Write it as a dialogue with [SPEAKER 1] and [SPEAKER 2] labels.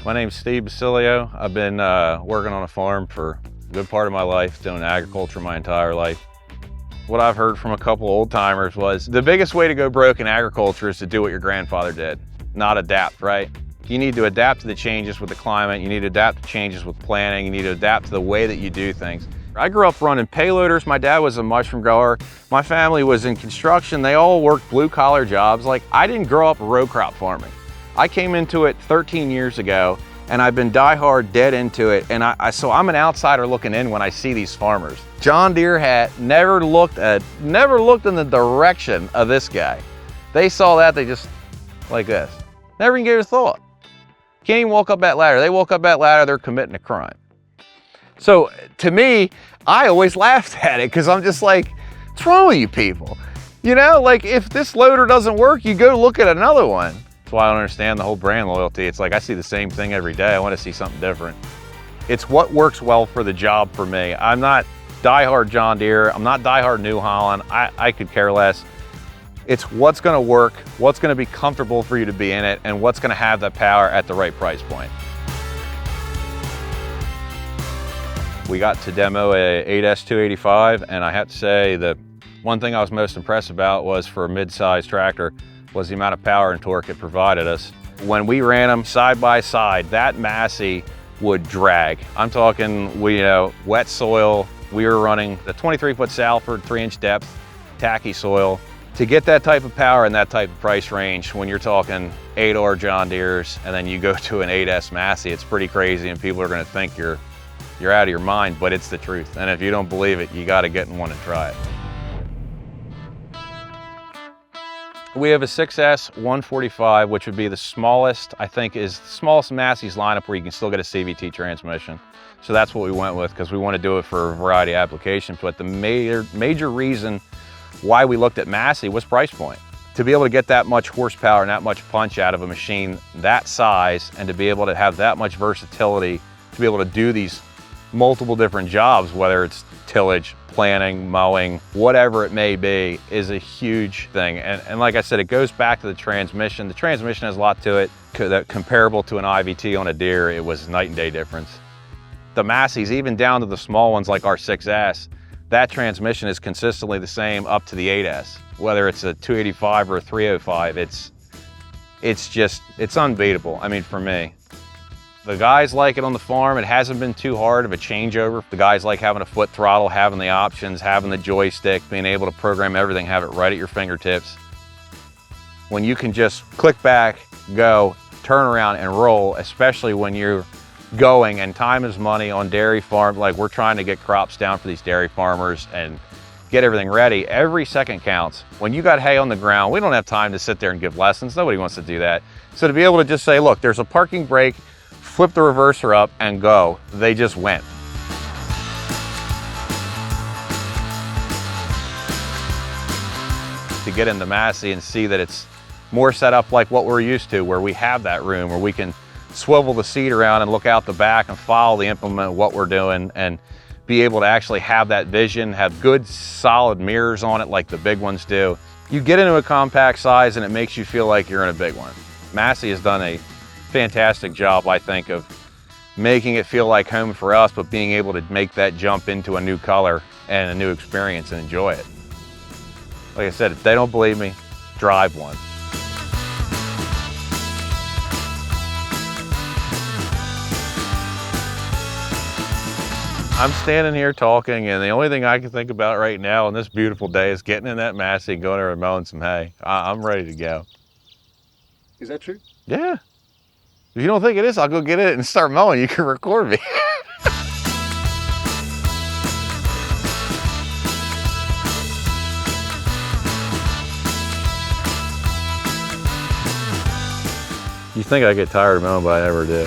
[SPEAKER 1] My name's Steve Basilio. I've been working on a farm for a good part of my life, doing agriculture my entire life. What I've heard from a couple old timers was the biggest way to go broke in agriculture is to do what your grandfather did, not adapt, right? You need to adapt to the changes with the climate. You need to adapt to changes with planting. You need to adapt to the way that you do things. I grew up running payloaders. My dad was a mushroom grower. My family was in construction. They all worked blue collar jobs. Like, I didn't grow up row crop farming. I came into it 13 years ago and I've been diehard dead into it. And so I'm an outsider looking in when I see these farmers. John Deere hat never looked in the direction of this guy. They saw that, they just like this. Never even gave it a thought. Can't even walk up that ladder. They walk up that ladder, they're committing a crime. So to me, I always laughed at it because I'm just like, what's wrong with you people? You know, like if this loader doesn't work, you go look at another one. That's why I don't understand the whole brand loyalty. It's like I see the same thing every day. I want to see something different. It's what works well for the job for me. I'm not diehard John Deere. I'm not diehard New Holland. I could care less. It's what's going to work, what's going to be comfortable for you to be in it, and what's going to have that power at the right price point. We got to demo a 8S 285, and I have to say the one thing I was most impressed about was for a mid-sized tractor was the amount of power and torque it provided us. When we ran them side by side, that Massey would drag. I'm talking, wet soil. We were running the 23-foot Salford, 3-inch depth, tacky soil. To get that type of power and that type of price range, when you're talking 8R John Deeres and then you go to an 8S Massey, it's pretty crazy and people are gonna think you're out of your mind, but it's the truth. And if you don't believe it, you gotta get in one and try it. We have a 6S 145, which would be the smallest, I think is the smallest Massey's lineup where you can still get a CVT transmission. So that's what we went with because we want to do it for a variety of applications. But the major reason why we looked at Massey was price point. To be able to get that much horsepower and that much punch out of a machine that size and to be able to have that much versatility, to be able to do these multiple different jobs, whether it's tillage, planting, mowing, whatever it may be, is a huge thing. And like I said, it goes back to the transmission. The transmission has a lot to it. Comparable to an IVT on a Deere, it was night and day difference. The Masseys, even down to the small ones like our 6S, that transmission is consistently the same up to the 8S. Whether it's a 285 or a 305, it's unbeatable, I mean, for me. The guys like it on the farm. It hasn't been too hard of a changeover. The guys like having a foot throttle, having the options, having the joystick, being able to program everything, have it right at your fingertips. When you can just click back, go, turn around and roll, especially when you're going and time is money on dairy farm, like we're trying to get crops down for these dairy farmers and get everything ready. Every second counts. When you got hay on the ground, we don't have time to sit there and give lessons. Nobody wants to do that. So to be able to just say, look, there's a parking brake, flip the reverser up and go. They just went. To get in the Massey and see that it's more set up like what we're used to, where we have that room where we can swivel the seat around and look out the back and follow the implement of what we're doing and be able to actually have that vision, have good solid mirrors on it like the big ones do. You get into a compact size and it makes you feel like you're in a big one. Massey has done a fantastic job, I think, of making it feel like home for us, but being able to make that jump into a new color and a new experience and enjoy it. Like I said, if they don't believe me, drive one. I'm standing here talking, and the only thing I can think about right now on this beautiful day is getting in that Massey and going over and mowing some hay. I'm ready to go.
[SPEAKER 2] Is that true?
[SPEAKER 1] Yeah. If you don't think it is, I'll go get it and start mowing. You can record me. You think I get tired of mowing, but I never do.